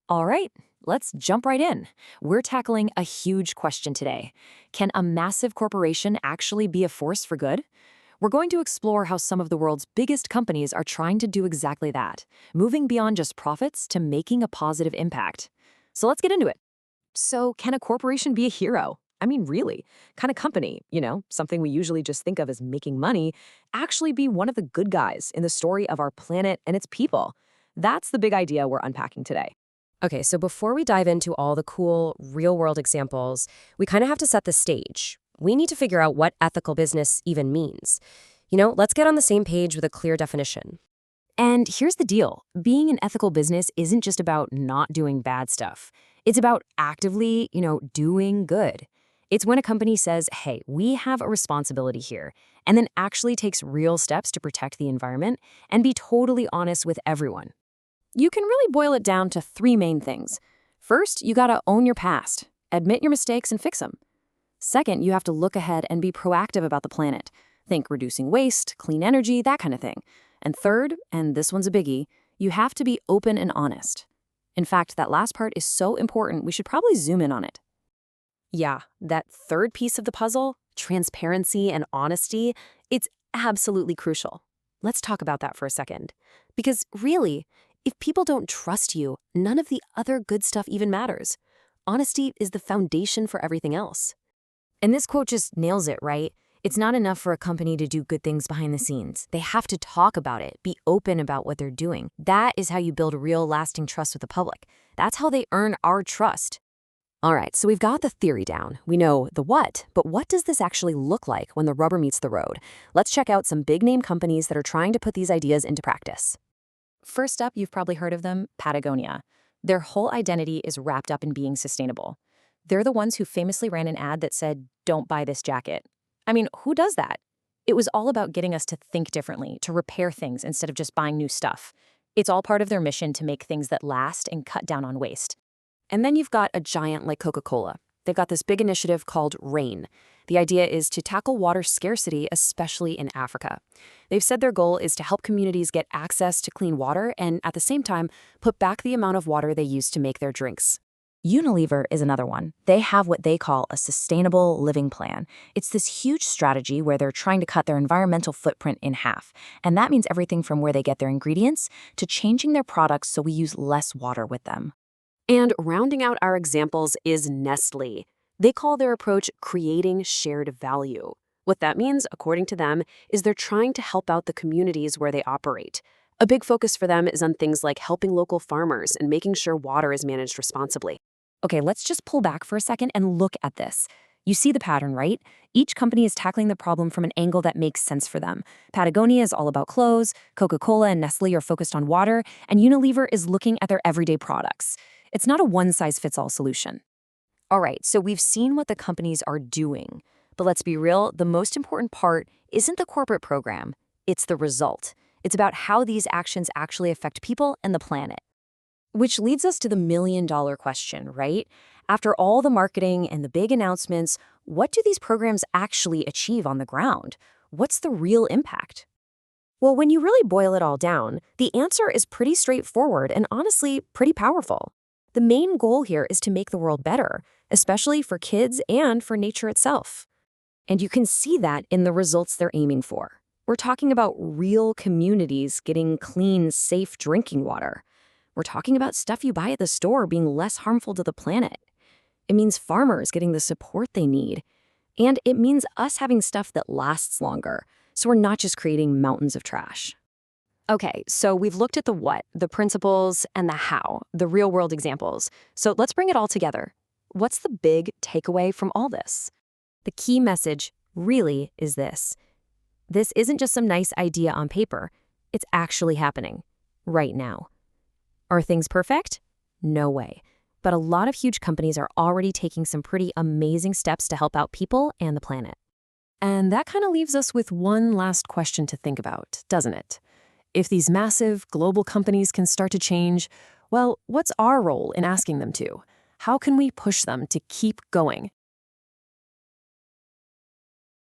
All right, let's jump right in. We're tackling a huge question today. Can a massive corporation actually be a force for good? We're going to explore how some of the world's biggest companies are trying to do exactly that, moving beyond just profits to making a positive impact. So let's get into it. So, can a corporation be a hero? I mean, really, kind of company, something we usually just think of as making money, actually be one of the good guys in the story of our planet and its people? That's the big idea we're unpacking today. Okay, so before we dive into all the cool real-world examples, we kind of have to set the stage. We need to figure out what ethical business even means. Let's get on the same page with a clear definition. And here's the deal. Being an ethical business isn't just about not doing bad stuff. It's about actively, doing good. It's when a company says, hey, we have a responsibility here, and then actually takes real steps to protect the environment and be totally honest with everyone. You can really boil it down to three main things. First, you gotta own your past, admit your mistakes and fix them. Second, you have to look ahead and be proactive about the planet. Think reducing waste, clean energy, that kind of thing. And third, and this one's a biggie, you have to be open and honest. In fact, that last part is so important, we should probably zoom in on it. Yeah, that third piece of the puzzle, transparency and honesty, it's absolutely crucial. Let's talk about that for a second. Because really, if people don't trust you, none of the other good stuff even matters. Honesty is the foundation for everything else. And this quote just nails it, right? It's not enough for a company to do good things behind the scenes. They have to talk about it, be open about what they're doing. That is how you build real, lasting trust with the public. That's how they earn our trust. All right, so we've got the theory down. We know the what, but what does this actually look like when the rubber meets the road? Let's check out some big-name companies that are trying to put these ideas into practice. First up, you've probably heard of them, Patagonia. Their whole identity is wrapped up in being sustainable. They're the ones who famously ran an ad that said, "Don't buy this jacket." I mean, who does that? It was all about getting us to think differently, to repair things instead of just buying new stuff. It's all part of their mission to make things that last and cut down on waste. And then you've got a giant like Coca-Cola. They've got this big initiative called RAIN. The idea is to tackle water scarcity, especially in Africa. They've said their goal is to help communities get access to clean water and, at the same time, put back the amount of water they use to make their drinks. Unilever is another one. They have what they call a sustainable living plan. It's this huge strategy where they're trying to cut their environmental footprint in half. And that means everything from where they get their ingredients to changing their products so we use less water with them. And rounding out our examples is Nestle. They call their approach creating shared value. What that means, according to them, is they're trying to help out the communities where they operate. A big focus for them is on things like helping local farmers and making sure water is managed responsibly. Okay, let's just pull back for a second and look at this. You see the pattern, right? Each company is tackling the problem from an angle that makes sense for them. Patagonia is all about clothes, Coca-Cola and Nestle are focused on water, and Unilever is looking at their everyday products. It's not a one-size-fits-all solution. All right, so we've seen what the companies are doing. But let's be real, the most important part isn't the corporate program, it's the result. It's about how these actions actually affect people and the planet. Which leads us to the million-dollar question, right? After all the marketing and the big announcements, what do these programs actually achieve on the ground? What's the real impact? Well, when you really boil it all down, the answer is pretty straightforward and honestly pretty powerful. The main goal here is to make the world better, especially for kids and for nature itself. And you can see that in the results they're aiming for. We're talking about real communities getting clean, safe drinking water. We're talking about stuff you buy at the store being less harmful to the planet. It means farmers getting the support they need. And it means us having stuff that lasts longer, so we're not just creating mountains of trash. Okay, so we've looked at the what, the principles, and the how, the real-world examples. So let's bring it all together. What's the big takeaway from all this? The key message really is this. This isn't just some nice idea on paper. It's actually happening right now. Are things perfect? No way. But a lot of huge companies are already taking some pretty amazing steps to help out people and the planet. And that kind of leaves us with one last question to think about, doesn't it? If these massive global companies can start to change, well, what's our role in asking them to? How can we push them to keep going?